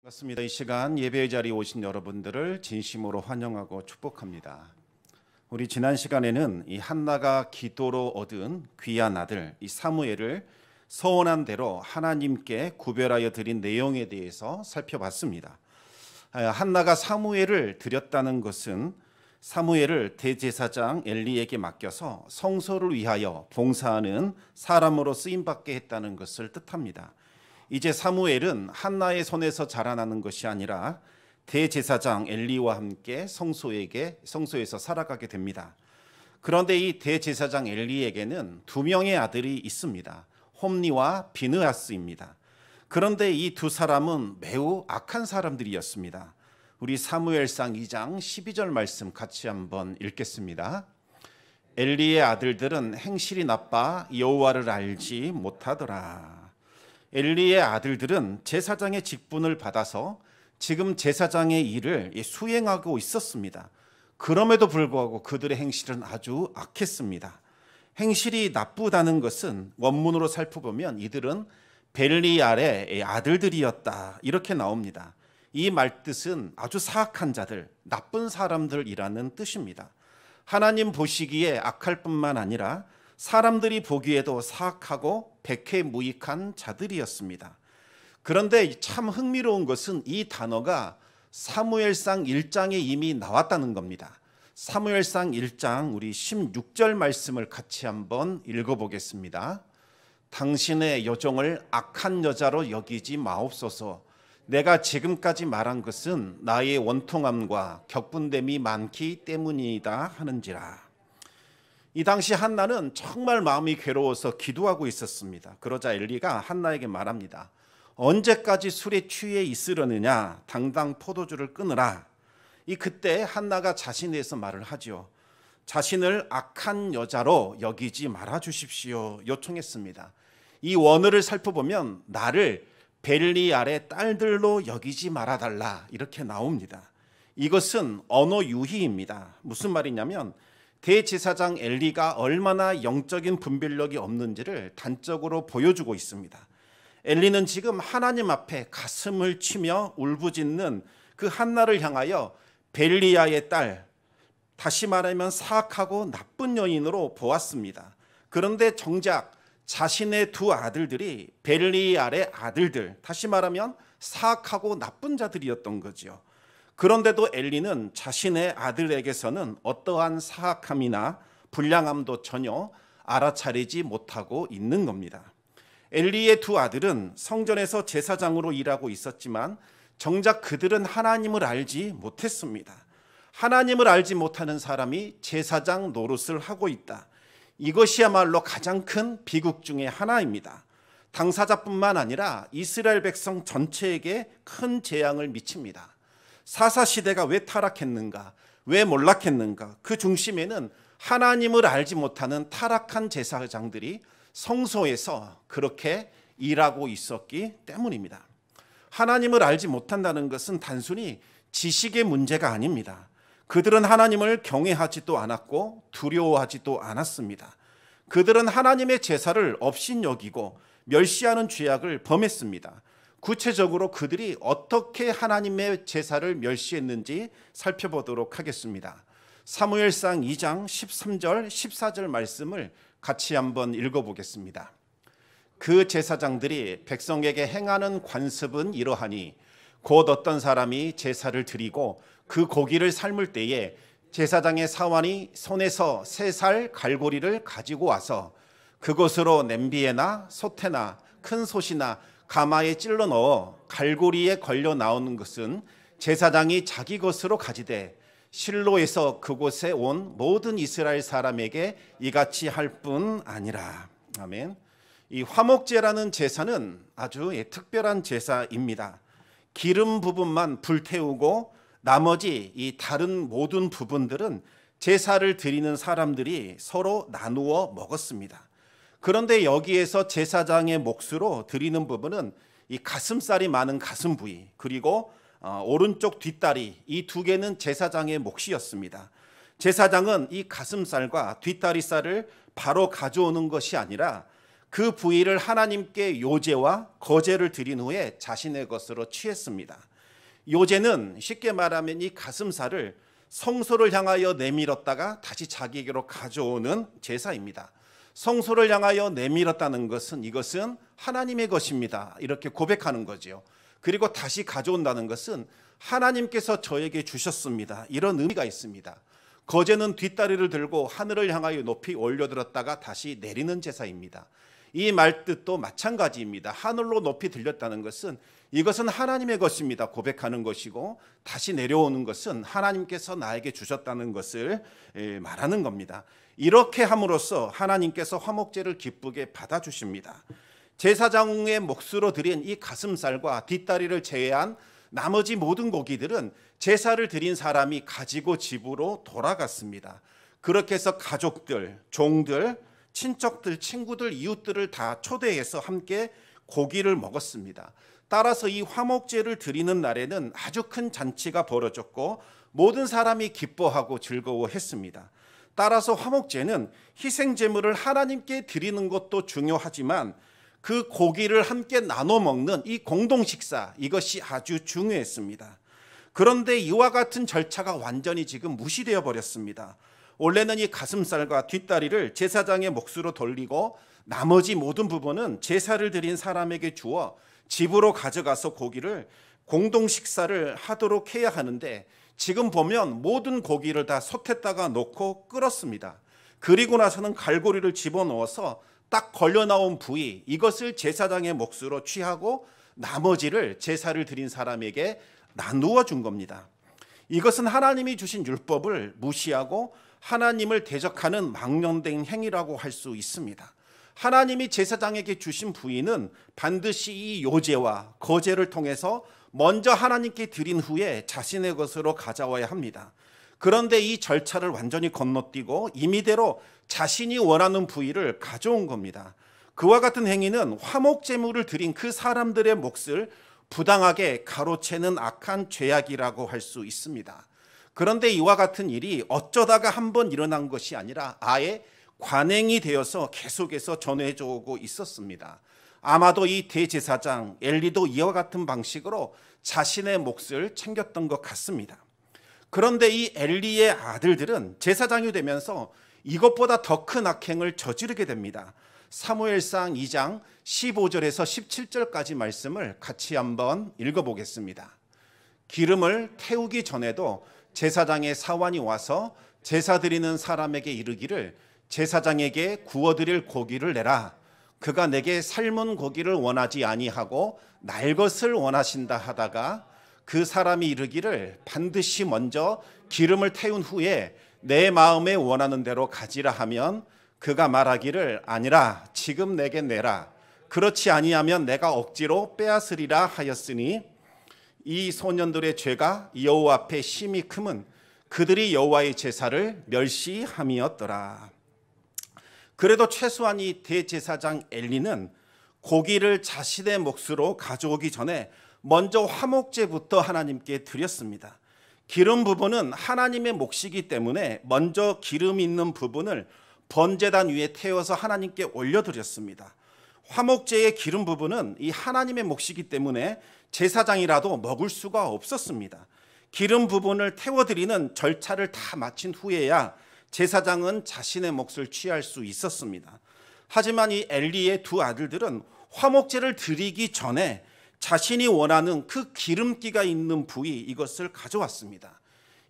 반갑습니다. 이 시간 예배의 자리에 오신 여러분들을 진심으로 환영하고 축복합니다. 우리 지난 시간에는 이 한나가 기도로 얻은 귀한 아들 이 사무엘을 서원한 대로 하나님께 구별하여 드린 내용에 대해서 살펴봤습니다. 한나가 사무엘을 드렸다는 것은 사무엘을 대제사장 엘리에게 맡겨서 성소를 위하여 봉사하는 사람으로 쓰임받게 했다는 것을 뜻합니다. 이제 사무엘은 한나의 손에서 자라나는 것이 아니라 대제사장 엘리와 함께 성소에서 살아가게 됩니다. 그런데 이 대제사장 엘리에게는 두 명의 아들이 있습니다. 홈리와 비느하스입니다. 그런데 이 두 사람은 매우 악한 사람들이었습니다. 우리 사무엘상 2장 12절 말씀 같이 한번 읽겠습니다. 엘리의 아들들은 행실이 나빠 여호와를 알지 못하더라. 엘리의 아들들은 제사장의 직분을 받아서 지금 제사장의 일을 수행하고 있었습니다. 그럼에도 불구하고 그들의 행실은 아주 악했습니다. 행실이 나쁘다는 것은 원문으로 살펴보면 이들은 벨리알의 아들들이었다 이렇게 나옵니다. 이 말뜻은 아주 사악한 자들, 나쁜 사람들이라는 뜻입니다. 하나님 보시기에 악할 뿐만 아니라 사람들이 보기에도 사악하고 백해무익한 자들이었습니다. 그런데 참 흥미로운 것은 이 단어가 사무엘상 1장에 이미 나왔다는 겁니다. 사무엘상 1장 우리 16절 말씀을 같이 한번 읽어보겠습니다. 당신의 여종을 악한 여자로 여기지 마옵소서. 내가 지금까지 말한 것은 나의 원통함과 격분됨이 많기 때문이다 하는지라. 이 당시 한나는 정말 마음이 괴로워서 기도하고 있었습니다. 그러자 엘리가 한나에게 말합니다. 언제까지 술에 취해 있으려느냐? 당당 포도주를 끊으라. 그때 한나가 자신에서 말을 하죠. 자신을 악한 여자로 여기지 말아 주십시오 요청했습니다. 이 원어를 살펴보면 나를 벨리알의 딸들로 여기지 말아달라 이렇게 나옵니다. 이것은 언어 유희입니다. 무슨 말이냐면 대제사장 엘리가 얼마나 영적인 분별력이 없는지를 단적으로 보여주고 있습니다. 엘리는 지금 하나님 앞에 가슴을 치며 울부짖는 그 한나를 향하여 벨리야의 딸, 다시 말하면 사악하고 나쁜 여인으로 보았습니다. 그런데 정작 자신의 두 아들들이 벨리알의 아들들, 다시 말하면 사악하고 나쁜 자들이었던 거죠. 그런데도 엘리는 자신의 아들에게서는 어떠한 사악함이나 불량함도 전혀 알아차리지 못하고 있는 겁니다. 엘리의 두 아들은 성전에서 제사장으로 일하고 있었지만 정작 그들은 하나님을 알지 못했습니다. 하나님을 알지 못하는 사람이 제사장 노릇을 하고 있다. 이것이야말로 가장 큰 비극 중에 하나입니다. 당사자뿐만 아니라 이스라엘 백성 전체에게 큰 재앙을 미칩니다. 사사시대가 왜 타락했는가? 왜 몰락했는가? 그 중심에는 하나님을 알지 못하는 타락한 제사장들이 성소에서 그렇게 일하고 있었기 때문입니다. 하나님을 알지 못한다는 것은 단순히 지식의 문제가 아닙니다. 그들은 하나님을 경외하지도 않았고 두려워하지도 않았습니다. 그들은 하나님의 제사를 업신여기고 멸시하는 죄악을 범했습니다. 구체적으로 그들이 어떻게 하나님의 제사를 멸시했는지 살펴보도록 하겠습니다. 사무엘상 2장 13절 14절 말씀을 같이 한번 읽어보겠습니다. 그 제사장들이 백성에게 행하는 관습은 이러하니 곧 어떤 사람이 제사를 드리고 그 고기를 삶을 때에 제사장의 사환이 손에서 3살 갈고리를 가지고 와서 그것으로 냄비에나 솥에나 큰 솥이나 가마에 찔러 넣어 갈고리에 걸려 나오는 것은 제사장이 자기 것으로 가지되 실로에서 그곳에 온 모든 이스라엘 사람에게 이같이 할 뿐 아니라. 아멘. 이 화목제라는 제사는 아주 특별한 제사입니다. 기름 부분만 불태우고 나머지 이 다른 모든 부분들은 제사를 드리는 사람들이 서로 나누어 먹었습니다. 그런데 여기에서 제사장의 몫으로 드리는 부분은 이 가슴살이 많은 가슴 부위, 그리고 오른쪽 뒷다리, 이 두 개는 제사장의 몫이었습니다. 제사장은 이 가슴살과 뒷다리살을 바로 가져오는 것이 아니라 그 부위를 하나님께 요제와 거제를 드린 후에 자신의 것으로 취했습니다. 요제는 쉽게 말하면 이 가슴살을 성소를 향하여 내밀었다가 다시 자기에게로 가져오는 제사입니다. 성소를 향하여 내밀었다는 것은 이것은 하나님의 것입니다, 이렇게 고백하는 거죠. 그리고 다시 가져온다는 것은 하나님께서 저에게 주셨습니다, 이런 의미가 있습니다. 거제는 뒷다리를 들고 하늘을 향하여 높이 올려들었다가 다시 내리는 제사입니다. 이 말뜻도 마찬가지입니다. 하늘로 높이 들렸다는 것은 이것은 하나님의 것입니다, 고백하는 것이고, 다시 내려오는 것은 하나님께서 나에게 주셨다는 것을 말하는 겁니다. 이렇게 함으로써 하나님께서 화목제를 기쁘게 받아주십니다. 제사장의 몫으로 드린 이 가슴살과 뒷다리를 제외한 나머지 모든 고기들은 제사를 드린 사람이 가지고 집으로 돌아갔습니다. 그렇게 해서 가족들, 종들, 친척들, 친구들, 이웃들을 다 초대해서 함께 고기를 먹었습니다. 따라서 이 화목제를 드리는 날에는 아주 큰 잔치가 벌어졌고 모든 사람이 기뻐하고 즐거워했습니다. 따라서 화목제는 희생제물을 하나님께 드리는 것도 중요하지만 그 고기를 함께 나눠 먹는 이 공동식사, 이것이 아주 중요했습니다. 그런데 이와 같은 절차가 완전히 지금 무시되어 버렸습니다. 원래는 이 가슴살과 뒷다리를 제사장의 몫으로 돌리고 나머지 모든 부분은 제사를 드린 사람에게 주어 집으로 가져가서 고기를 공동식사를 하도록 해야 하는데, 지금 보면 모든 고기를 다 솥에다가 놓고 끓었습니다. 그리고 나서는 갈고리를 집어넣어서 딱 걸려 나온 부위, 이것을 제사장의 몫으로 취하고 나머지를 제사를 드린 사람에게 나누어 준 겁니다. 이것은 하나님이 주신 율법을 무시하고 하나님을 대적하는 망령된 행위라고 할 수 있습니다. 하나님이 제사장에게 주신 부위는 반드시 이 요제와 거제를 통해서 먼저 하나님께 드린 후에 자신의 것으로 가져와야 합니다. 그런데 이 절차를 완전히 건너뛰고 임의대로 자신이 원하는 부위를 가져온 겁니다. 그와 같은 행위는 화목제물을 드린 그 사람들의 몫을 부당하게 가로채는 악한 죄악이라고 할 수 있습니다. 그런데 이와 같은 일이 어쩌다가 한번 일어난 것이 아니라 아예 관행이 되어서 계속해서 전해져 오고 있었습니다. 아마도 이 대제사장 엘리도 이와 같은 방식으로 자신의 몫을 챙겼던 것 같습니다. 그런데 이 엘리의 아들들은 제사장이 되면서 이것보다 더 큰 악행을 저지르게 됩니다. 사무엘상 2장 15절에서 17절까지 말씀을 같이 한번 읽어보겠습니다. 기름을 태우기 전에도 제사장의 사환이 와서 제사 드리는 사람에게 이르기를 제사장에게 구워드릴 고기를 내라. 그가 내게 삶은 고기를 원하지 아니하고 날 것을 원하신다 하다가 그 사람이 이르기를 반드시 먼저 기름을 태운 후에 내 마음에 원하는 대로 가지라 하면 그가 말하기를 아니라 지금 내게 내라. 그렇지 아니하면 내가 억지로 빼앗으리라 하였으니 이 소년들의 죄가 여호와 앞에 심히 크면 그들이 여호와의 제사를 멸시함이었더라. 그래도 최소한 이 대제사장 엘리는 고기를 자신의 몫으로 가져오기 전에 먼저 화목제부터 하나님께 드렸습니다. 기름 부분은 하나님의 몫이기 때문에 먼저 기름 있는 부분을 번제단 위에 태워서 하나님께 올려드렸습니다. 화목제의 기름 부분은 이 하나님의 몫이기 때문에 제사장이라도 먹을 수가 없었습니다. 기름 부분을 태워드리는 절차를 다 마친 후에야 제사장은 자신의 몫을 취할 수 있었습니다. 하지만 이 엘리의 두 아들들은 화목제를 드리기 전에 자신이 원하는 그 기름기가 있는 부위, 이것을 가져왔습니다.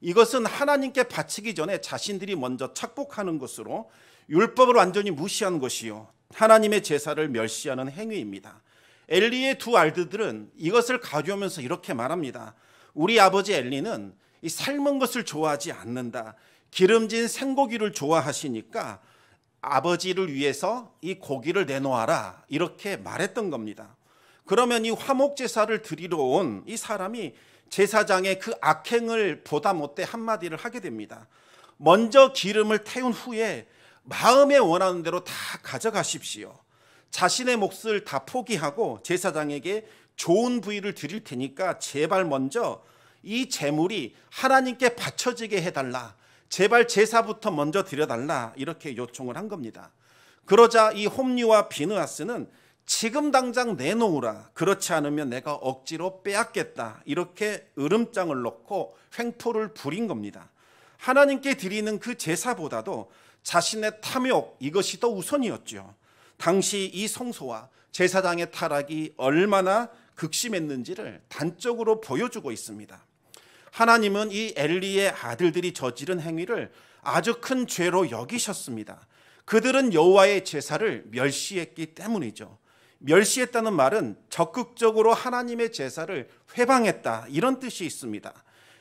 이것은 하나님께 바치기 전에 자신들이 먼저 착복하는 것으로 율법을 완전히 무시한 것이요, 하나님의 제사를 멸시하는 행위입니다. 엘리의 두 아들들은 이것을 가져오면서 이렇게 말합니다. 우리 아버지 엘리는 이 삶은 것을 좋아하지 않는다. 기름진 생고기를 좋아하시니까 아버지를 위해서 이 고기를 내놓아라, 이렇게 말했던 겁니다. 그러면 이 화목제사를 드리러 온 이 사람이 제사장의 그 악행을 보다 못해 한마디를 하게 됩니다. 먼저 기름을 태운 후에 마음에 원하는 대로 다 가져가십시오. 자신의 몫을 다 포기하고 제사장에게 좋은 부위를 드릴 테니까 제발 먼저 이 제물이 하나님께 바쳐지게 해달라. 제발 제사부터 먼저 드려달라. 이렇게 요청을 한 겁니다. 그러자 이 홈리와 비느하스는 지금 당장 내놓으라. 그렇지 않으면 내가 억지로 빼앗겠다. 이렇게 으름장을 놓고 횡포를 부린 겁니다. 하나님께 드리는 그 제사보다도 자신의 탐욕, 이것이 더 우선이었죠. 당시 이 성소와 제사장의 타락이 얼마나 극심했는지를 단적으로 보여주고 있습니다. 하나님은 이 엘리의 아들들이 저지른 행위를 아주 큰 죄로 여기셨습니다. 그들은 여호와의 제사를 멸시했기 때문이죠. 멸시했다는 말은 적극적으로 하나님의 제사를 회방했다, 이런 뜻이 있습니다.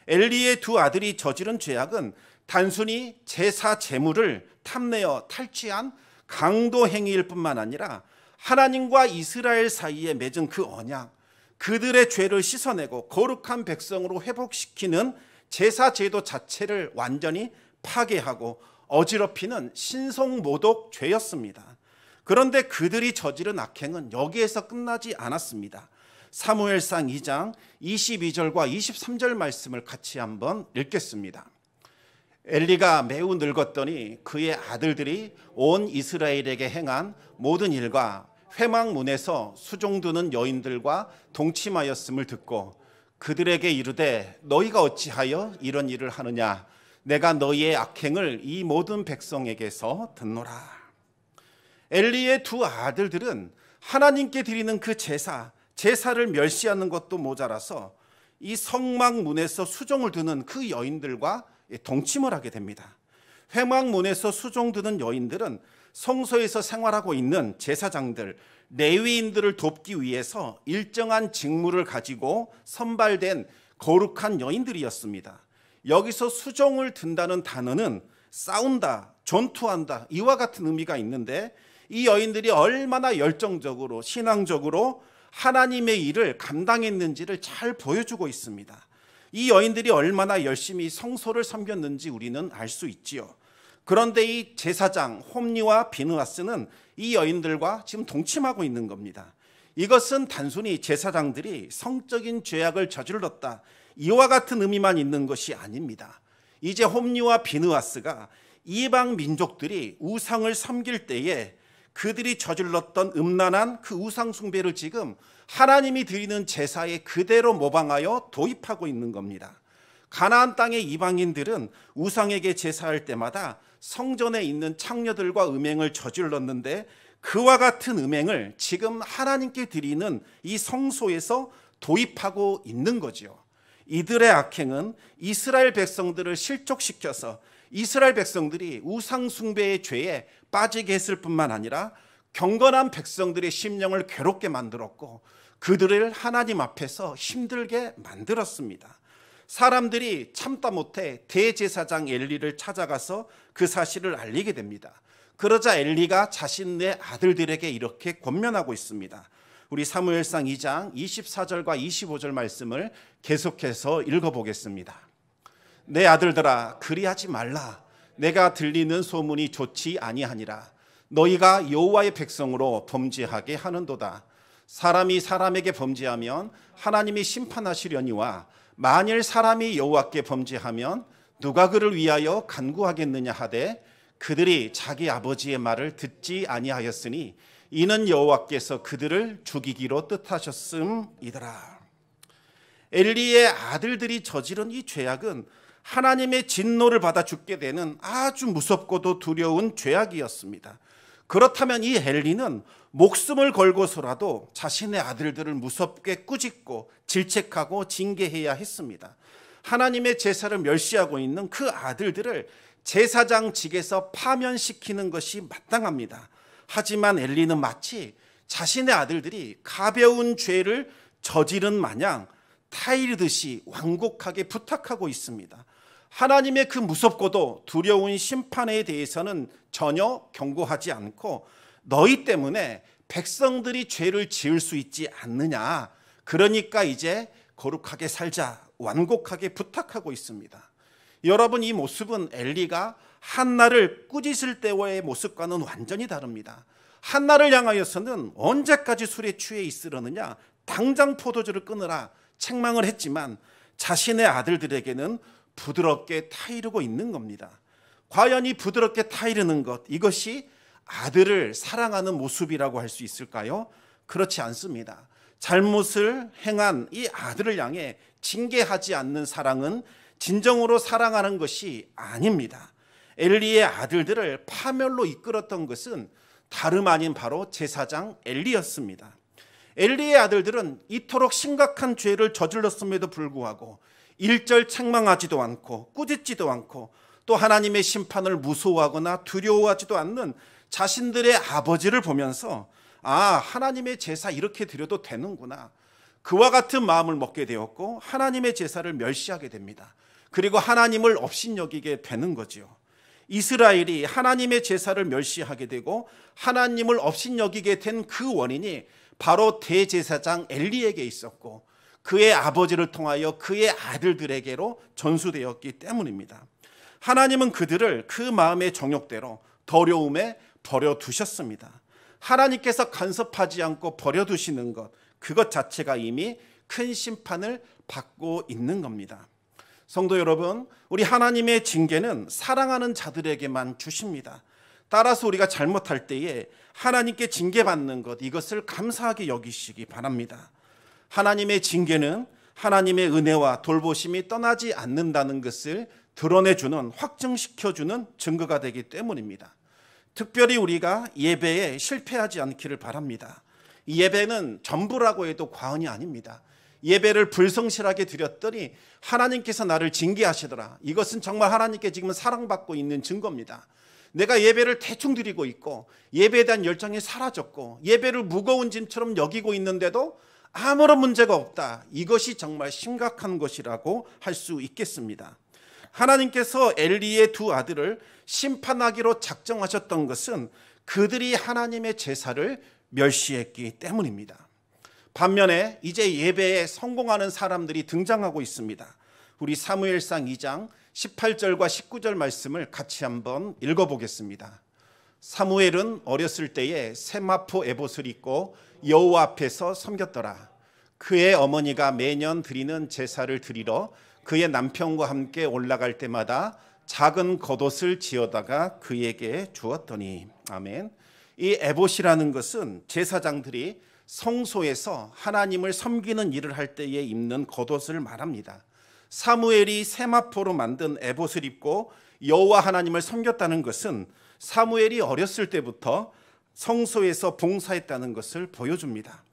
엘리의 두 아들이 저지른 죄악은 단순히 제사 제물을 탐내어 탈취한 강도 행위일 뿐만 아니라 하나님과 이스라엘 사이에 맺은 그 언약, 그들의 죄를 씻어내고 거룩한 백성으로 회복시키는 제사 제도 자체를 완전히 파괴하고 어지럽히는 신성모독 죄였습니다. 그런데 그들이 저지른 악행은 여기에서 끝나지 않았습니다. 사무엘상 2장 22절과 23절 말씀을 같이 한번 읽겠습니다. 엘리가 매우 늙었더니 그의 아들들이 온 이스라엘에게 행한 모든 일과 회막문에서 수종 두는 여인들과 동침하였음을 듣고 그들에게 이르되 너희가 어찌하여 이런 일을 하느냐? 내가 너희의 악행을 이 모든 백성에게서 듣노라. 엘리의 두 아들들은 하나님께 드리는 그 제사를 멸시하는 것도 모자라서 이 성막문에서 수종을 두는 그 여인들과 동침을 하게 됩니다. 회막문에서 수종 두는 여인들은 성소에서 생활하고 있는 제사장들, 레위인들을 돕기 위해서 일정한 직무를 가지고 선발된 거룩한 여인들이었습니다. 여기서 수종을 든다는 단어는 싸운다, 전투한다, 이와 같은 의미가 있는데 이 여인들이 얼마나 열정적으로 신앙적으로 하나님의 일을 감당했는지를 잘 보여주고 있습니다. 이 여인들이 얼마나 열심히 성소를 섬겼는지 우리는 알 수 있지요. 그런데 이 제사장 홈리와 비느하스는 이 여인들과 지금 동침하고 있는 겁니다. 이것은 단순히 제사장들이 성적인 죄악을 저질렀다, 이와 같은 의미만 있는 것이 아닙니다. 이제 홈리와 비느하스가 이방 민족들이 우상을 섬길 때에 그들이 저질렀던 음란한 그 우상 숭배를 지금 하나님이 드리는 제사에 그대로 모방하여 도입하고 있는 겁니다. 가나안 땅의 이방인들은 우상에게 제사할 때마다 성전에 있는 창녀들과 음행을 저질렀는데 그와 같은 음행을 지금 하나님께 드리는 이 성소에서 도입하고 있는 거죠. 이들의 악행은 이스라엘 백성들을 실족시켜서 이스라엘 백성들이 우상 숭배의 죄에 빠지게 했을 뿐만 아니라 경건한 백성들의 심령을 괴롭게 만들었고 그들을 하나님 앞에서 힘들게 만들었습니다. 사람들이 참다 못해 대제사장 엘리를 찾아가서 그 사실을 알리게 됩니다. 그러자 엘리가 자신의 아들들에게 이렇게 권면하고 있습니다. 우리 사무엘상 2장 24절과 25절 말씀을 계속해서 읽어보겠습니다. 내 아들들아, 그리하지 말라. 내가 들리는 소문이 좋지 아니하니라. 너희가 여호와의 백성으로 범죄하게 하는도다. 사람이 사람에게 범죄하면 하나님이 심판하시려니와 만일 사람이 여호와께 범죄하면 누가 그를 위하여 간구하겠느냐 하되 그들이 자기 아버지의 말을 듣지 아니하였으니 이는 여호와께서 그들을 죽이기로 뜻하셨음이더라. 엘리의 아들들이 저지른 이 죄악은 하나님의 진노를 받아 죽게 되는 아주 무섭고도 두려운 죄악이었습니다. 그렇다면 이 엘리는 목숨을 걸고서라도 자신의 아들들을 무섭게 꾸짖고 질책하고 징계해야 했습니다. 하나님의 제사를 멸시하고 있는 그 아들들을 제사장직에서 파면시키는 것이 마땅합니다. 하지만 엘리는 마치 자신의 아들들이 가벼운 죄를 저지른 마냥 타이르듯이 완곡하게 부탁하고 있습니다. 하나님의 그 무섭고도 두려운 심판에 대해서는 전혀 경고하지 않고 너희 때문에 백성들이 죄를 지을 수 있지 않느냐, 그러니까 이제 거룩하게 살자, 완곡하게 부탁하고 있습니다. 여러분, 이 모습은 엘리가 한나를 꾸짖을 때와의 모습과는 완전히 다릅니다. 한나를 향하여서는 언제까지 술에 취해 있으려느냐, 당장 포도주를 끊으라 책망을 했지만 자신의 아들들에게는 부드럽게 타이르고 있는 겁니다. 과연 이 부드럽게 타이르는 것, 이것이 아들을 사랑하는 모습이라고 할 수 있을까요? 그렇지 않습니다. 잘못을 행한 이 아들을 향해 징계하지 않는 사랑은 진정으로 사랑하는 것이 아닙니다. 엘리의 아들들을 파멸로 이끌었던 것은 다름 아닌 바로 제사장 엘리였습니다. 엘리의 아들들은 이토록 심각한 죄를 저질렀음에도 불구하고 일절 책망하지도 않고 꾸짖지도 않고 또 하나님의 심판을 무서워하거나 두려워하지도 않는 자신들의 아버지를 보면서 하나님의 제사 이렇게 드려도 되는구나, 그와 같은 마음을 먹게 되었고 하나님의 제사를 멸시하게 됩니다. 그리고 하나님을 업신여기게 되는 거지요. 이스라엘이 하나님의 제사를 멸시하게 되고 하나님을 업신여기게 된 그 원인이 바로 대제사장 엘리에게 있었고 그의 아버지를 통하여 그의 아들들에게로 전수되었기 때문입니다. 하나님은 그들을 그 마음의 정욕대로 더러움에 버려두셨습니다. 하나님께서 간섭하지 않고 버려두시는 것, 그것 자체가 이미 큰 심판을 받고 있는 겁니다. 성도 여러분, 우리 하나님의 징계는 사랑하는 자들에게만 주십니다. 따라서 우리가 잘못할 때에 하나님께 징계받는 것, 이것을 감사하게 여기시기 바랍니다. 하나님의 징계는 하나님의 은혜와 돌보심이 떠나지 않는다는 것을 드러내주는, 확증시켜주는 증거가 되기 때문입니다. 특별히 우리가 예배에 실패하지 않기를 바랍니다. 이 예배는 전부라고 해도 과언이 아닙니다. 예배를 불성실하게 드렸더니 하나님께서 나를 징계하시더라. 이것은 정말 하나님께 지금 사랑받고 있는 증거입니다. 내가 예배를 대충 드리고 있고 예배에 대한 열정이 사라졌고 예배를 무거운 짐처럼 여기고 있는데도 아무런 문제가 없다. 이것이 정말 심각한 것이라고 할 수 있겠습니다. 하나님께서 엘리의 두 아들을 심판하기로 작정하셨던 것은 그들이 하나님의 제사를 멸시했기 때문입니다. 반면에 이제 예배에 성공하는 사람들이 등장하고 있습니다. 우리 사무엘상 2장 18절과 19절 말씀을 같이 한번 읽어보겠습니다. 사무엘은 어렸을 때에 세마포 에봇을 입고 여호와 앞에서 섬겼더라. 그의 어머니가 매년 드리는 제사를 드리러 그의 남편과 함께 올라갈 때마다 작은 겉옷을 지어다가 그에게 주었더니. 아멘. 이 에봇이라는 것은 제사장들이 성소에서 하나님을 섬기는 일을 할 때에 입는 겉옷을 말합니다. 사무엘이 세마포로 만든 에봇을 입고 여호와 하나님을 섬겼다는 것은 사무엘이 어렸을 때부터 성소에서 봉사했다는 것을 보여줍니다.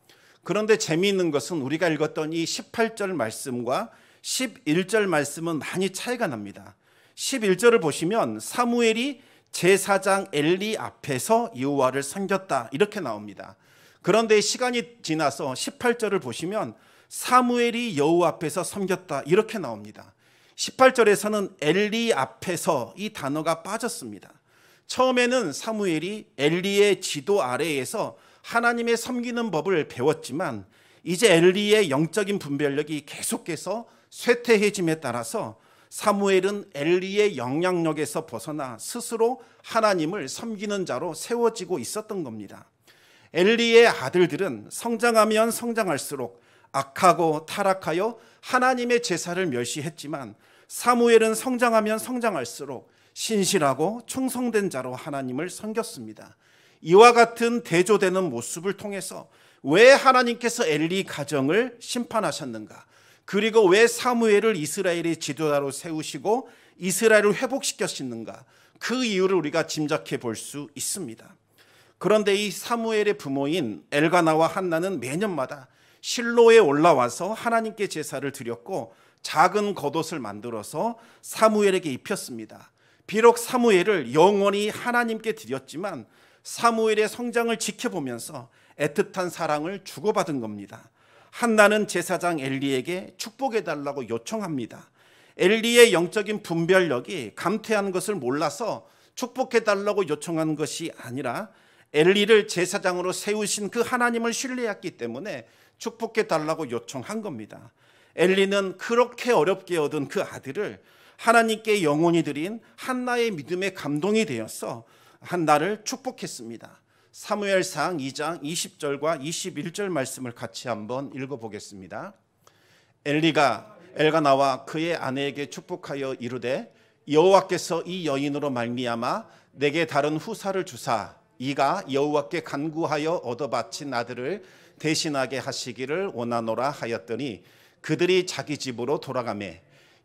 그런데 재미있는 것은 우리가 읽었던 이 18절 말씀과 11절 말씀은 많이 차이가 납니다. 11절을 보시면 사무엘이 제사장 엘리 앞에서 여호와를 섬겼다 이렇게 나옵니다. 그런데 시간이 지나서 18절을 보시면 사무엘이 여호와 앞에서 섬겼다 이렇게 나옵니다. 18절에서는 엘리 앞에서 이 단어가 빠졌습니다. 처음에는 사무엘이 엘리의 지도 아래에서 하나님의 섬기는 법을 배웠지만 이제 엘리의 영적인 분별력이 계속해서 쇠퇴해짐에 따라서 사무엘은 엘리의 영향력에서 벗어나 스스로 하나님을 섬기는 자로 세워지고 있었던 겁니다. 엘리의 아들들은 성장하면 성장할수록 악하고 타락하여 하나님의 제사를 멸시했지만 사무엘은 성장하면 성장할수록 신실하고 충성된 자로 하나님을 섬겼습니다. 이와 같은 대조되는 모습을 통해서 왜 하나님께서 엘리 가정을 심판하셨는가? 그리고 왜 사무엘을 이스라엘의 지도자로 세우시고 이스라엘을 회복시켰는가? 그 이유를 우리가 짐작해 볼 수 있습니다. 그런데 이 사무엘의 부모인 엘가나와 한나는 매년마다 실로에 올라와서 하나님께 제사를 드렸고 작은 겉옷을 만들어서 사무엘에게 입혔습니다. 비록 사무엘을 영원히 하나님께 드렸지만 사무엘의 성장을 지켜보면서 애틋한 사랑을 주고받은 겁니다. 한나는 제사장 엘리에게 축복해달라고 요청합니다. 엘리의 영적인 분별력이 감퇴한 것을 몰라서 축복해달라고 요청한 것이 아니라 엘리를 제사장으로 세우신 그 하나님을 신뢰했기 때문에 축복해달라고 요청한 겁니다. 엘리는 그렇게 어렵게 얻은 그 아들을 하나님께 영원히 드린 한나의 믿음에 감동이 되어서 한나를 축복했습니다. 사무엘상 2장 20절과 21절 말씀을 같이 한번 읽어보겠습니다. 엘리가 엘가나와 그의 아내에게 축복하여 이르되 여호와께서 이 여인으로 말미암아 내게 다른 후사를 주사 이가 여호와께 간구하여 얻어 바친 아들을 대신하게 하시기를 원하노라 하였더니 그들이 자기 집으로 돌아가매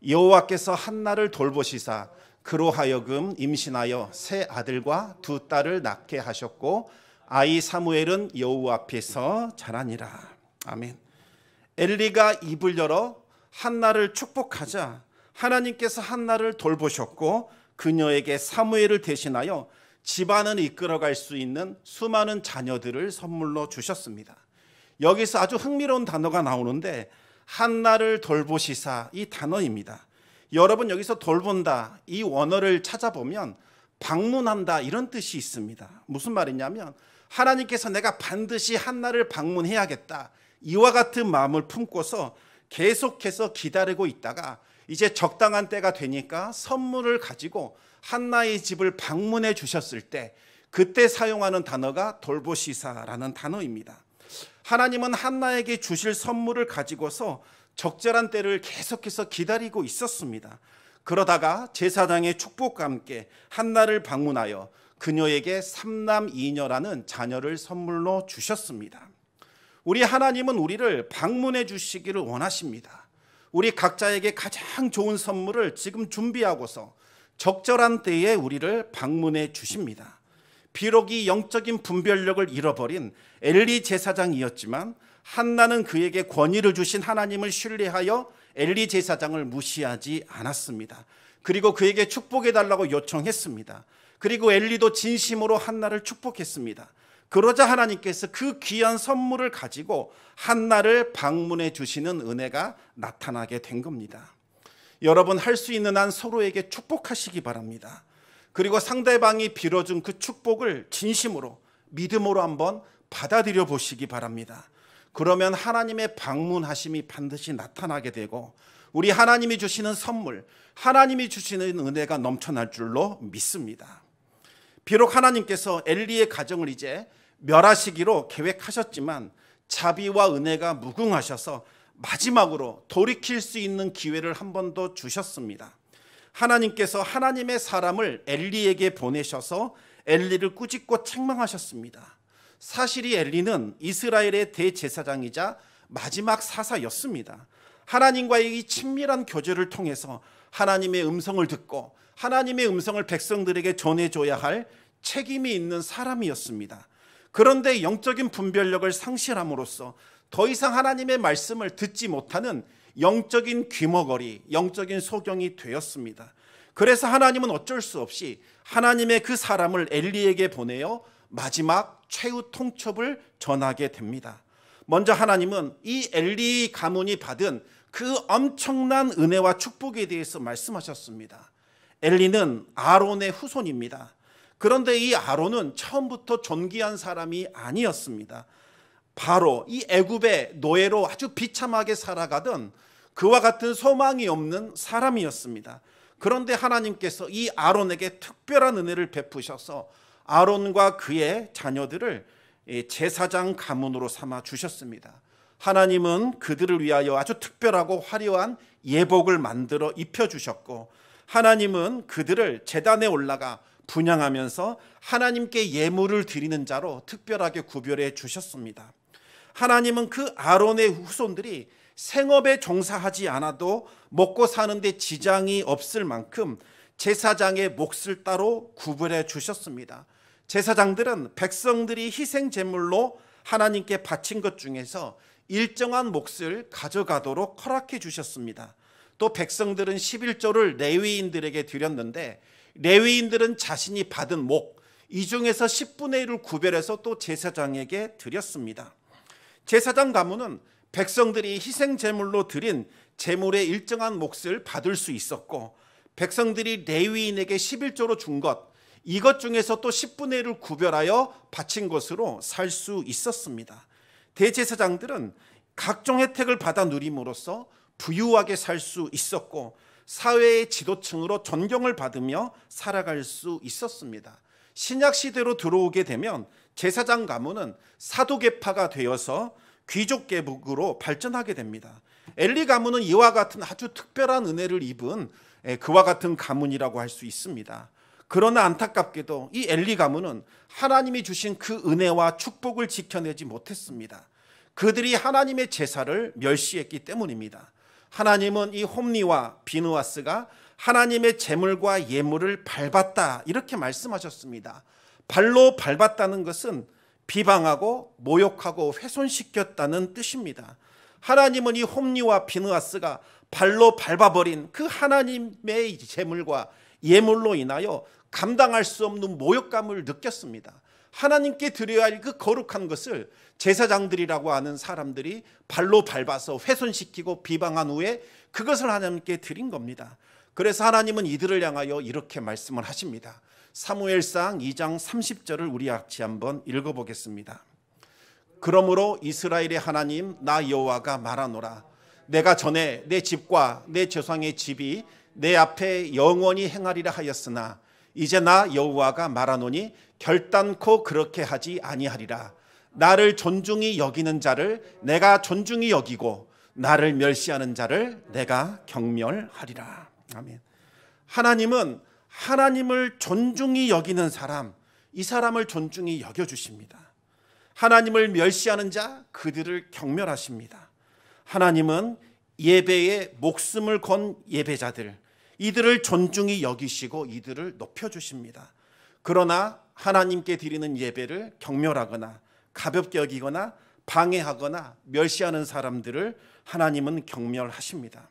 여호와께서 한나를 돌보시사 그로 하여금 임신하여 세 아들과 두 딸을 낳게 하셨고 아이 사무엘은 여호와 앞에서 자라니라. 아멘. 엘리가 입을 열어 한나를 축복하자 하나님께서 한나를 돌보셨고 그녀에게 사무엘을 대신하여 집안을 이끌어갈 수 있는 수많은 자녀들을 선물로 주셨습니다. 여기서 아주 흥미로운 단어가 나오는데 한나를 돌보시사, 이 단어입니다. 여러분, 여기서 돌본다 이 원어를 찾아보면 방문한다 이런 뜻이 있습니다. 무슨 말이냐면 하나님께서 내가 반드시 한나를 방문해야겠다 이와 같은 마음을 품고서 계속해서 기다리고 있다가 이제 적당한 때가 되니까 선물을 가지고 한나의 집을 방문해 주셨을 때 그때 사용하는 단어가 돌보시사라는 단어입니다. 하나님은 한나에게 주실 선물을 가지고서 적절한 때를 계속해서 기다리고 있었습니다. 그러다가 제사장의 축복과 함께 한나를 방문하여 그녀에게 삼남이녀라는 자녀를 선물로 주셨습니다. 우리 하나님은 우리를 방문해 주시기를 원하십니다. 우리 각자에게 가장 좋은 선물을 지금 준비하고서 적절한 때에 우리를 방문해 주십니다. 비록 이 영적인 분별력을 잃어버린 엘리 제사장이었지만 한나는 그에게 권위를 주신 하나님을 신뢰하여 엘리 제사장을 무시하지 않았습니다. 그리고 그에게 축복해달라고 요청했습니다. 그리고 엘리도 진심으로 한나를 축복했습니다. 그러자 하나님께서 그 귀한 선물을 가지고 한나를 방문해 주시는 은혜가 나타나게 된 겁니다. 여러분, 할 수 있는 한 서로에게 축복하시기 바랍니다. 그리고 상대방이 빌어준 그 축복을 진심으로 믿음으로 한번 받아들여 보시기 바랍니다. 그러면 하나님의 방문하심이 반드시 나타나게 되고 우리 하나님이 주시는 선물, 하나님이 주시는 은혜가 넘쳐날 줄로 믿습니다. 비록 하나님께서 엘리의 가정을 이제 멸하시기로 계획하셨지만 자비와 은혜가 무궁하셔서 마지막으로 돌이킬 수 있는 기회를 한 번 더 주셨습니다. 하나님께서 하나님의 사람을 엘리에게 보내셔서 엘리를 꾸짖고 책망하셨습니다. 사실 이 엘리는 이스라엘의 대제사장이자 마지막 사사였습니다. 하나님과의 이 친밀한 교제를 통해서 하나님의 음성을 듣고 하나님의 음성을 백성들에게 전해줘야 할 책임이 있는 사람이었습니다. 그런데 영적인 분별력을 상실함으로써 더 이상 하나님의 말씀을 듣지 못하는 영적인 귀머거리, 영적인 소경이 되었습니다. 그래서 하나님은 어쩔 수 없이 하나님의 그 사람을 엘리에게 보내어 마지막 최후 통첩을 전하게 됩니다. 먼저 하나님은 이 엘리 가문이 받은 그 엄청난 은혜와 축복에 대해서 말씀하셨습니다. 엘리는 아론의 후손입니다. 그런데 이 아론은 처음부터 존귀한 사람이 아니었습니다. 바로 이 애굽의 노예로 아주 비참하게 살아가던 그와 같은 소망이 없는 사람이었습니다. 그런데 하나님께서 이 아론에게 특별한 은혜를 베푸셔서 아론과 그의 자녀들을 제사장 가문으로 삼아 주셨습니다. 하나님은 그들을 위하여 아주 특별하고 화려한 예복을 만들어 입혀주셨고 하나님은 그들을 제단에 올라가 분향하면서 하나님께 예물을 드리는 자로 특별하게 구별해 주셨습니다. 하나님은 그 아론의 후손들이 생업에 종사하지 않아도 먹고 사는데 지장이 없을 만큼 제사장의 몫을 따로 구별해 주셨습니다. 제사장들은 백성들이 희생 제물로 하나님께 바친 것 중에서 일정한 몫을 가져가도록 허락해 주셨습니다. 또 백성들은 11조를 레위인들에게 드렸는데 레위인들은 자신이 받은 목, 이 중에서 10분의 1을 구별해서 또 제사장에게 드렸습니다. 제사장 가문은 백성들이 희생 제물로 드린 제물의 일정한 몫을 받을 수 있었고 백성들이 레위인에게 11조로 준 것, 이것 중에서 또 10분의 1을 구별하여 바친 것으로 살 수 있었습니다. 대제사장들은 각종 혜택을 받아 누림으로써 부유하게 살 수 있었고 사회의 지도층으로 존경을 받으며 살아갈 수 있었습니다. 신약 시대로 들어오게 되면 제사장 가문은 사도계파가 되어서 귀족 계급으로 발전하게 됩니다. 엘리 가문은 이와 같은 아주 특별한 은혜를 입은 그와 같은 가문이라고 할 수 있습니다. 그러나 안타깝게도 이 엘리 가문은 하나님이 주신 그 은혜와 축복을 지켜내지 못했습니다. 그들이 하나님의 제사를 멸시했기 때문입니다. 하나님은 이 홈리와 비느하스가 하나님의 제물과 예물을 밟았다 이렇게 말씀하셨습니다. 발로 밟았다는 것은 비방하고 모욕하고 훼손시켰다는 뜻입니다. 하나님은 이 홈리와 비느하스가 발로 밟아버린 그 하나님의 제물과 예물로 인하여 감당할 수 없는 모욕감을 느꼈습니다. 하나님께 드려야 할 그 거룩한 것을 제사장들이라고 하는 사람들이 발로 밟아서 훼손시키고 비방한 후에 그것을 하나님께 드린 겁니다. 그래서 하나님은 이들을 향하여 이렇게 말씀을 하십니다. 사무엘상 2장 30절을 우리 같이 한번 읽어보겠습니다. 그러므로 이스라엘의 하나님 나 여호와가 말하노라. 내가 전에 내 집과 내 조상의 집이 내 앞에 영원히 행하리라 하였으나 이제 나 여호와가 말하노니 결단코 그렇게 하지 아니하리라. 나를 존중히 여기는 자를 내가 존중히 여기고 나를 멸시하는 자를 내가 경멸하리라. 아멘. 하나님은 하나님을 존중히 여기는 사람, 이 사람을 존중히 여겨주십니다. 하나님을 멸시하는 자, 그들을 경멸하십니다. 하나님은 예배에 목숨을 건 예배자들, 이들을 존중히 여기시고 이들을 높여주십니다. 그러나 하나님께 드리는 예배를 경멸하거나 가볍게 여기거나 방해하거나 멸시하는 사람들을 하나님은 경멸하십니다.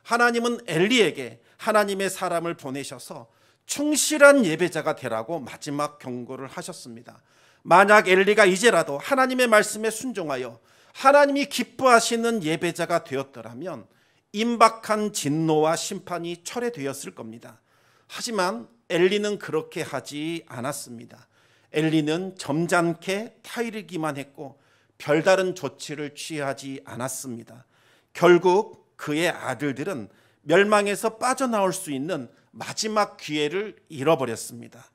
하나님은 엘리에게 하나님의 사람을 보내셔서 충실한 예배자가 되라고 마지막 경고를 하셨습니다. 만약 엘리가 이제라도 하나님의 말씀에 순종하여 하나님이 기뻐하시는 예배자가 되었더라면 임박한 진노와 심판이 철회되었을 겁니다. 하지만 엘리는 그렇게 하지 않았습니다. 엘리는 점잖게 타이르기만 했고 별다른 조치를 취하지 않았습니다. 결국 그의 아들들은 멸망에서 빠져나올 수 있는 마지막 기회를 잃어버렸습니다.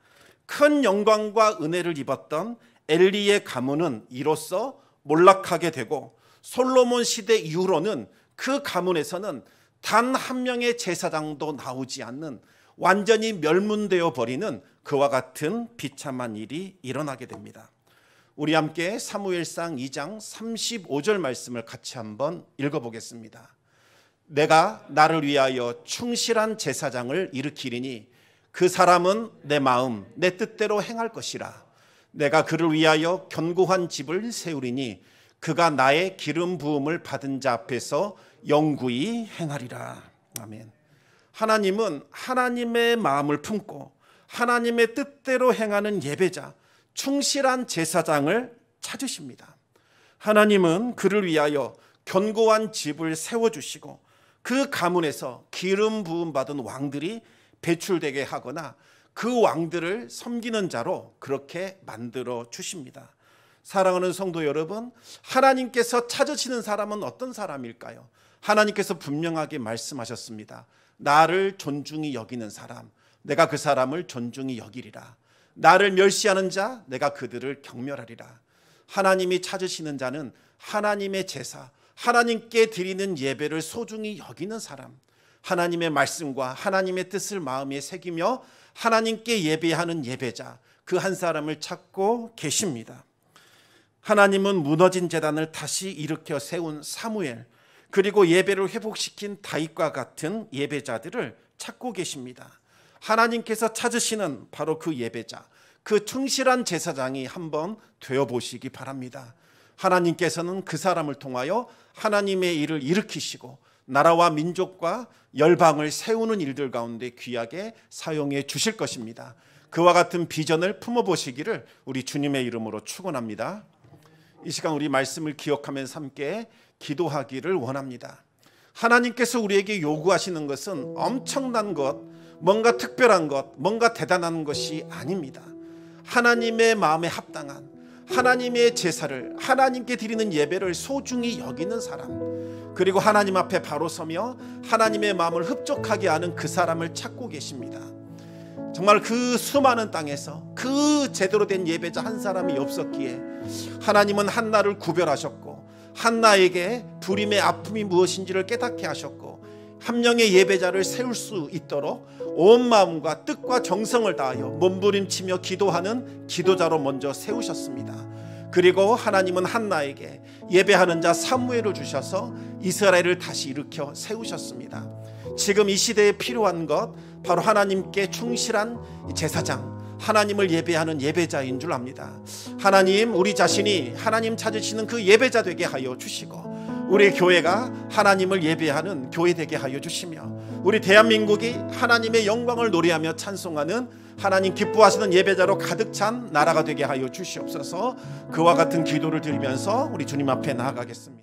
큰 영광과 은혜를 입었던 엘리의 가문은 이로써 몰락하게 되고 솔로몬 시대 이후로는 그 가문에서는 단 한 명의 제사장도 나오지 않는 완전히 멸문되어 버리는 그와 같은 비참한 일이 일어나게 됩니다. 우리 함께 사무엘상 2장 35절 말씀을 같이 한번 읽어보겠습니다. 내가 나를 위하여 충실한 제사장을 일으키리니 그 사람은 내 마음 내 뜻대로 행할 것이라. 내가 그를 위하여 견고한 집을 세우리니 그가 나의 기름 부음을 받은 자 앞에서 영구히 행하리라. 아멘. 하나님은 하나님의 마음을 품고 하나님의 뜻대로 행하는 예배자, 충실한 제사장을 찾으십니다. 하나님은 그를 위하여 견고한 집을 세워주시고 그 가문에서 기름 부음 받은 왕들이 배출되게 하거나 그 왕들을 섬기는 자로 그렇게 만들어 주십니다. 사랑하는 성도 여러분, 하나님께서 찾으시는 사람은 어떤 사람일까요? 하나님께서 분명하게 말씀하셨습니다. 나를 존중히 여기는 사람, 내가 그 사람을 존중히 여기리라. 나를 멸시하는 자, 내가 그들을 경멸하리라. 하나님이 찾으시는 자는 하나님의 제사, 하나님께 드리는 예배를 소중히 여기는 사람, 하나님의 말씀과 하나님의 뜻을 마음에 새기며 하나님께 예배하는 예배자, 그 한 사람을 찾고 계십니다. 하나님은 무너진 제단을 다시 일으켜 세운 사무엘, 그리고 예배를 회복시킨 다윗과 같은 예배자들을 찾고 계십니다. 하나님께서 찾으시는 바로 그 예배자, 그 충실한 제사장이 한번 되어보시기 바랍니다. 하나님께서는 그 사람을 통하여 하나님의 일을 일으키시고 나라와 민족과 열방을 세우는 일들 가운데 귀하게 사용해 주실 것입니다. 그와 같은 비전을 품어보시기를 우리 주님의 이름으로 축원합니다. 이 시간 우리 말씀을 기억하면서 함께 기도하기를 원합니다. 하나님께서 우리에게 요구하시는 것은 엄청난 것, 뭔가 특별한 것, 뭔가 대단한 것이 아닙니다. 하나님의 마음에 합당한 하나님의 제사를, 하나님께 드리는 예배를 소중히 여기는 사람, 그리고 하나님 앞에 바로 서며 하나님의 마음을 흡족하게 하는 그 사람을 찾고 계십니다. 정말 그 수많은 땅에서 그 제대로 된 예배자 한 사람이 없었기에 하나님은 한나를 구별하셨고 한나에게 불임의 아픔이 무엇인지를 깨닫게 하셨고 한 명의 예배자를 세울 수 있도록 온 마음과 뜻과 정성을 다하여 몸부림치며 기도하는 기도자로 먼저 세우셨습니다. 그리고 하나님은 한나에게 예배하는 자 사무엘을 주셔서 이스라엘을 다시 일으켜 세우셨습니다. 지금 이 시대에 필요한 것 바로 하나님께 충실한 제사장, 하나님을 예배하는 예배자인 줄 압니다. 하나님, 우리 자신이 하나님 찾으시는 그 예배자 되게 하여 주시고 우리 교회가 하나님을 예배하는 교회 되게 하여 주시며 우리 대한민국이 하나님의 영광을 노래하며 찬송하는 하나님 기뻐하시는 예배자로 가득 찬 나라가 되게 하여 주시옵소서. 그와 같은 기도를 드리면서 우리 주님 앞에 나아가겠습니다.